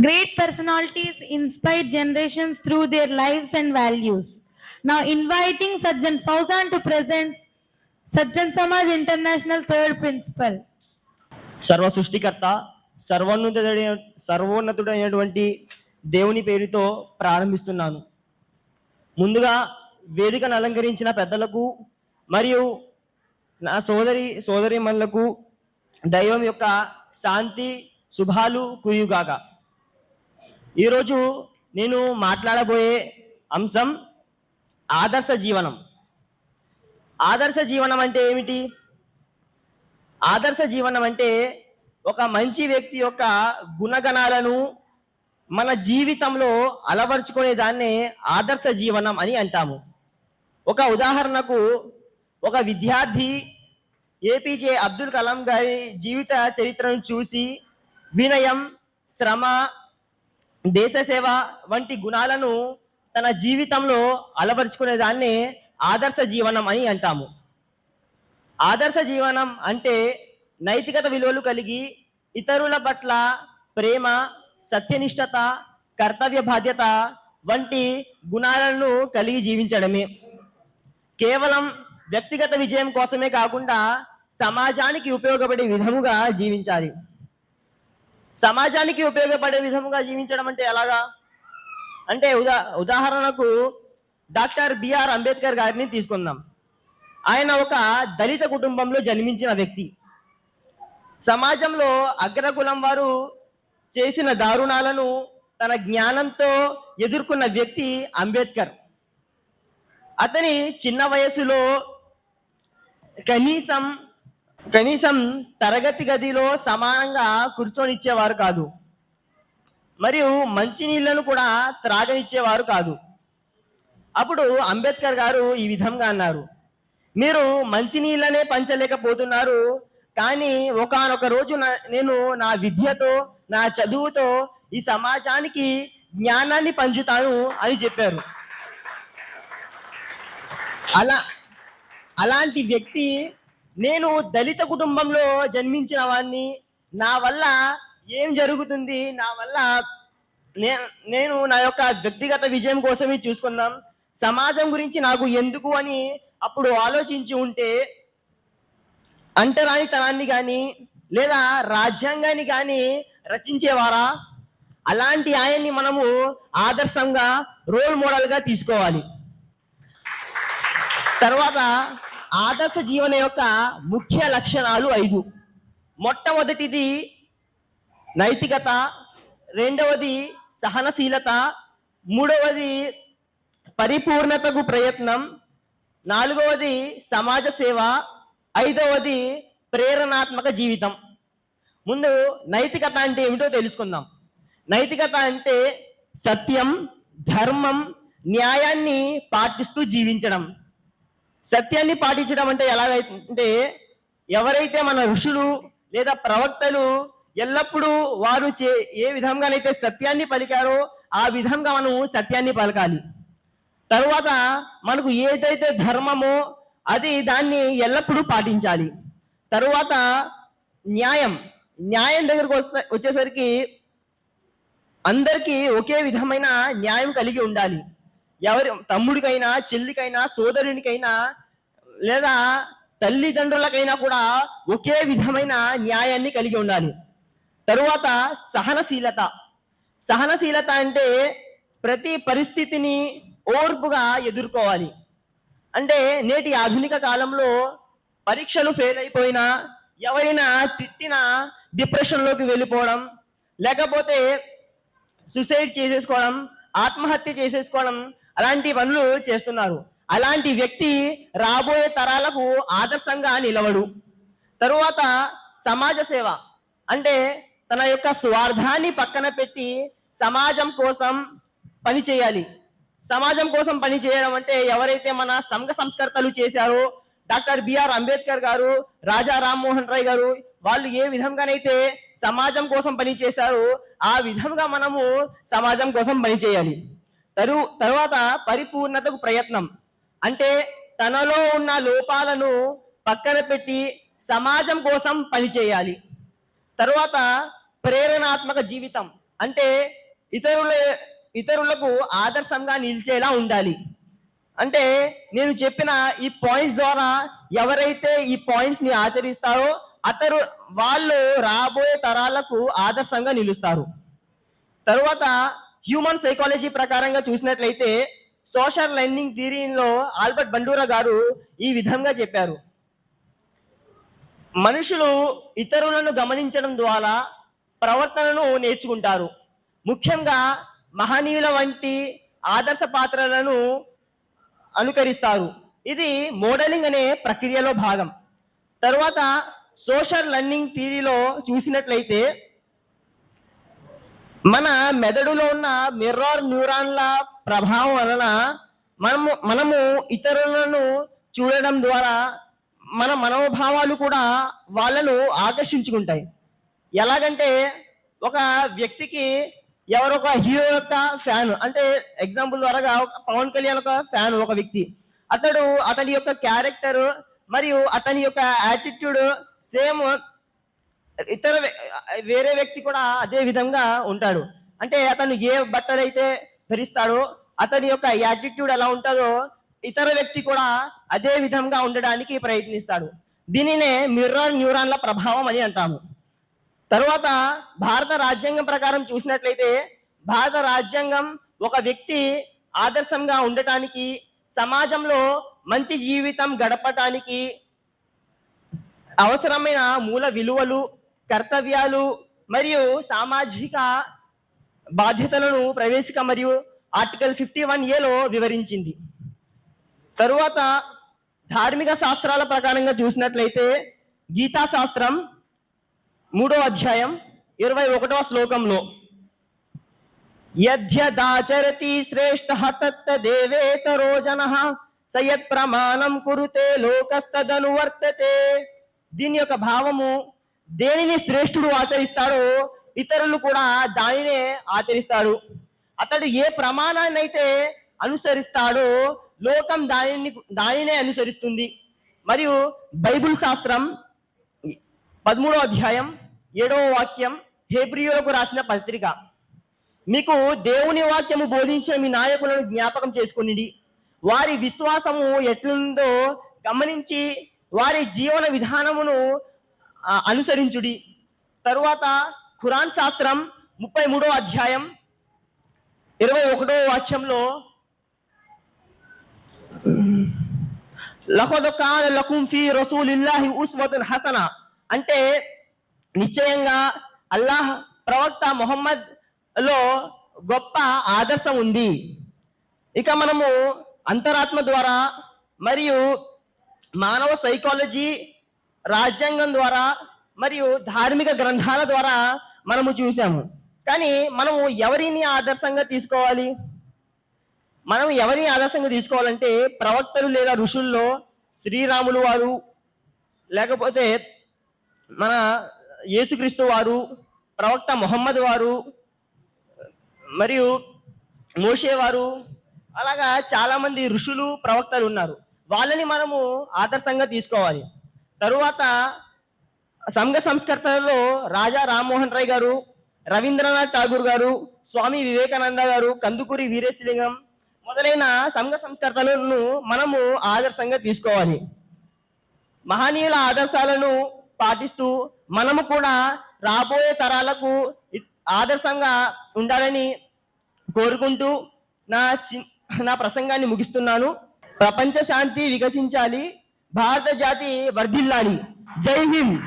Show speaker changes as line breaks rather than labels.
Great personalities inspire generations through their lives and values. Now, inviting Sajjan Fauzan to present Sajjan Samaj International Third Principal.
సర్వ సృష్టికర్త సర్వోన్నతుడైనటువంటి దేవుని పేరుతో ప్రారంభిస్తున్నాను. ముందుగా వేదికను అలంకరించిన పెద్దలకు మరియు నా సోదరిమణులకు దైవం యొక్క శాంతి శుభాలు కురియుగాక. ఈరోజు నేను మాట్లాడబోయే అంశం ఆదర్శ జీవనం. ఆదర్శ జీవనం అంటే ఏమిటి? ఆదర్శ జీవనం అంటే ఒక మంచి వ్యక్తి యొక్క గుణగణాలను మన జీవితంలో అలవర్చుకునే దాన్నే ఆదర్శ జీవనం అని అంటాము. ఒక ఉదాహరణకు, ఒక విద్యార్థి ఏపీజే అబ్దుల్ కలాం గారి జీవిత చరిత్రను చూసి వినయం, శ్రమ, దేశ సేవ వంటి గుణాలను తన జీవితంలో అలవర్చుకునే దాన్నే ఆదర్శ జీవనం అని అంటాము. ఆదర్శ జీవనం అంటే నైతికత విలువలు కలిగి ఇతరుల పట్ల ప్రేమ, సత్యనిష్టత, కర్తవ్య బాధ్యత వంటి గుణాలను కలిగి జీవించడమే. కేవలం వ్యక్తిగత విజయం కోసమే కాకుండా సమాజానికి ఉపయోగపడే విధముగా జీవించాలి. సమాజానికి ఉపయోగపడే విధముగా జీవించడం అంటే ఎలాగా అంటే ఉదాహరణకు డాక్టర్ బిఆర్ అంబేద్కర్ గారిని తీసుకుందాం. ఆయన ఒక దళిత కుటుంబంలో జన్మించిన వ్యక్తి. సమాజంలో అగ్రకులం వారు చేసిన దారుణాలను తన జ్ఞానంతో ఎదుర్కొన్న వ్యక్తి అంబేద్కర్. అతని చిన్న వయసులో కనీసం తరగతి గదిలో సమానంగా కూర్చొనిచ్చేవారు కాదు, మరియు మంచినీళ్లను కూడా త్రాగనిచ్చేవారు కాదు. అప్పుడు అంబేద్కర్ గారు ఈ విధంగా అన్నారు, మీరు మంచినీళ్ళనే పంచలేకపోతున్నారు, కానీ ఒకానొక రోజు నేను నా విద్యతో, నా చదువుతో ఈ సమాజానికి జ్ఞానాన్ని పంచుతాను అని చెప్పారు. అలాంటి వ్యక్తి, నేను దళిత కుటుంబంలో జన్మించిన వాడిని, నా వల్ల ఏం జరుగుతుంది, నా వల్ల నేను నా యొక్క వ్యక్తిగత విజయం కోసమే చూసుకుందాం, సమాజం గురించి నాకు ఎందుకు అని అప్పుడు ఆలోచించి ఉంటే అంటరానితనాన్ని కానీ లేదా రాజ్యాంగాన్ని కానీ రచించేవారా? అలాంటి ఆయన్ని మనము ఆదర్శంగా, రోల్ మోడల్గా తీసుకోవాలి. తర్వాత ఆదర్శ జీవన యొక్క ముఖ్య లక్షణాలు 5. మొట్టమొదటిది నైతికత, రెండవది సహనశీలత, మూడవది పరిపూర్ణతకు ప్రయత్నం, నాలుగవది సమాజ సేవ, ఐదవది ప్రేరణాత్మక జీవితం. ముందు నైతికత అంటే ఏమిటో తెలుసుకుందాం. నైతికత అంటే సత్యం, ధర్మం, న్యాయాన్ని పాటిస్తూ జీవించడం. సత్యాన్ని పాటించడం అంటే ఎలాగైతే, ఎవరైతే మన ఋషులు లేదా ప్రవక్తలు ఎల్లప్పుడూ వారు ఏ విధంగానైతే సత్యాన్ని పలికారో ఆ విధంగా మనం సత్యాన్ని పలకాలి. తరువాత మనకు ఏదైతే ధర్మమో దాన్ని ఎల్లప్పుడూ పాటించాలి. తరువాత న్యాయం దగ్గరకు వచ్చేసరికి అందరికీ ఒకే విధమైన న్యాయం కలిగి ఉండాలి. ఎవరి తమ్ముడికైనా, చెల్లికైనా, సోదరునికైనా లేదా తల్లిదండ్రులకైనా కూడా ఒకే విధమైన న్యాయాన్ని కలిగి ఉండాలి. తరువాత సహనశీలత అంటే ప్రతి పరిస్థితిని ఓర్పుగా ఎదుర్కోవాలి. అంటే నేటి ఆధునిక కాలంలో పరీక్షలు ఫెయిల్ అయిపోయినా, ఎవరైనా తిట్టినా డిప్రెషన్లోకి వెళ్ళిపోవడం, లేకపోతే సూసైడ్ చేసేసుకోవడం, ఆత్మహత్య చేసేసుకోవడం, అలాంటి పనులు చేస్తున్నారు. అలాంటి వ్యక్తి రాబోయే తరాలకు ఆదర్శంగా నిలవడు. తరువాత సమాజ సేవ అంటే తన యొక్క స్వార్థాన్ని పక్కన పెట్టి సమాజం కోసం పని చేయాలి. సమాజం కోసం పని చేయడం అంటే ఎవరైతే మన సంఘ సంస్కర్తలు చేశారో, డాక్టర్ బిఆర్ అంబేద్కర్ గారు, రాజా రామ్మోహన్ రాయ్ గారు, వాళ్ళు ఏ విధంగానైతే సమాజం కోసం పని చేశారో ఆ విధంగా మనము సమాజం కోసం పని చేయాలి. తరువాత పరిపూర్ణతకు ప్రయత్నం అంటే తనలో ఉన్న లోపాలను పక్కన పెట్టి సమాజం కోసం పని చేయాలి. తరువాత ప్రేరణాత్మక జీవితం అంటే ఇతరులకు ఆదర్శంగా నిలిచేలా ఉండాలి. అంటే నేను చెప్పిన ఈ పాయింట్స్ ద్వారా ఎవరైతే ఈ పాయింట్స్ ని ఆచరిస్తారో వాళ్ళు రాబోయే తరాలకు ఆదర్శంగా నిలుస్తారు. తరువాత హ్యూమన్ సైకాలజీ ప్రకారంగా చూసినట్లయితే సోషల్ లెర్నింగ్ థియరీలో ఆల్బర్ట్ బండూరా గారు ఈ విధంగా చెప్పారు. మనుషులు ఇతరులను గమనించడం ద్వారా ప్రవర్తనను నేర్చుకుంటారు. ముఖ్యంగా మహనీయుల వంటి ఆదర్శ పాత్రలను అనుకరిస్తారు. ఇది మోడలింగ్ అనే ప్రక్రియలో భాగం. తరువాత సోషల్ లెర్నింగ్ థియరీలో చూసినట్లయితే మన మెదడులో ఉన్న మిర్రర్ న్యూరాన్ల ప్రభావం వలన మనము ఇతరులను చూడడం ద్వారా మన మనోభావాలు కూడా వాళ్ళను ఆకర్షించుకుంటాయి. ఎలాగంటే ఒక వ్యక్తికి ఎవరొక హీరో యొక్క ఫ్యాన్, అంటే ఎగ్జాంపుల్ ద్వారా పవన్ కళ్యాణ్ ఒక ఫ్యాన్ ఒక వ్యక్తి, అతని యొక్క క్యారెక్టర్ మరియు అతని యొక్క యాటిట్యూడ్ సేమ్ వేరే వ్యక్తి కూడా అదే విధంగా ఉంటాడు. అంటే అతను ఏ బట్టలు అయితే ధరిస్తాడో అతని యొక్క యాటిట్యూడ్ ఎలా ఉంటుందో ఇతర వ్యక్తి కూడా అదే విధంగా ఉండడానికి ప్రయత్నిస్తాడు. దీనినే మిర్రర్ న్యూరాన్ల ప్రభావం అని అంటాము. తరువాత భారత రాజ్యాంగం ప్రకారం చూసినట్లయితే భారత రాజ్యాంగం ఒక వ్యక్తి ఆదర్శంగా ఉండటానికి, సమాజంలో మంచి జీవితం గడపటానికి అవసరమైన మూల విలువలు, కర్తవ్యాలు మరియు సామాజిక బాధ్యతలను ప్రవేశిక మరియు ఆర్టికల్ 51A వివరించింది. తరువాత ధార్మిక శాస్త్రాల ప్రకారంగా చూసినట్లయితే గీతా శాస్త్రం 3వ అధ్యాయం 21వ శ్లోకంలో యద్యదాచరతి శ్రేష్ఠః తత్తదేవేతరో జనః సయత్ ప్రమాణం కురుతే లోకస్తదనువర్తతే. దీని యొక్క భావము, దేనిని శ్రేష్ఠుడు ఆచరిస్తాడో ఇతరులు కూడా దానినే ఆచరిస్తాడు. అతడు ఏ ప్రమాణాన్ని అయితే అనుసరిస్తాడో లోకం దానినే అనుసరిస్తుంది. మరియు బైబిల్ శాస్త్రం 13వ అధ్యాయం 7వ వాక్యం హెబ్రీయులకు రాసిన పత్రిక, మీకు దేవుని వాక్యము బోధించిన మీ నాయకులను జ్ఞాపకం చేసుకుని వారి విశ్వాసము ఎట్లుందో గమనించి వారి జీవన విధానమును అనుసరించుడి. తరువాత ఖురాన్ శాస్త్రం 33వ అధ్యాయం 21వ వాక్యంలో లఖద్ కాన లకుం ఫీ రసూలిల్లాహి ఉస్వతున్ హసన, అంటే నిశ్చయంగా అల్లాహ్ ప్రవక్త మొహమ్మద్ లో గొప్ప ఆదర్శం ఉంది. ఇక మనము అంతరాత్మ ద్వారా మరియు మానవ సైకాలజీ, రాజ్యాంగం ద్వారా మరియు ధార్మిక గ్రంథాల ద్వారా మనము చూసాము. కానీ మనము ఎవరిని ఆదర్శంగా తీసుకోవాలి? మనం ఎవరిని ఆదర్శంగా తీసుకోవాలంటే ప్రవక్తలు లేదా ఋషుల్లో శ్రీరాములు వారు, లేకపోతే మన యేసుక్రీస్తు వారు, ప్రవక్త మొహమ్మద్ వారు మరియు మోషే వారు, అలాగా చాలా మంది ఋషులు ప్రవక్తలు ఉన్నారు. వాళ్ళని మనము ఆదర్శంగా తీసుకోవాలి. తరువాత సంఘ సంస్కర్తలలో రాజా రామ్మోహన్ రాయ్ గారు, రవీంద్రనాథ్ ఠాగూర్ గారు, స్వామి వివేకానంద గారు, కందుకూరి వీరేశలింగం మొదలైన సంఘ సంస్కర్తలను మనము ఆదర్శంగా తీసుకోవాలి. మహనీయుల ఆదర్శాలను పాటిస్తూ మనము కూడా రాబోయే తరాలకు ఆదర్శంగా ఉండాలని కోరుకుంటూ నా ప్రసంగాన్ని ముగిస్తున్నాను. ప్రపంచ శాంతి వికసించాలి, భారత జాతి వర్ధిల్లాలి. జై హింద్.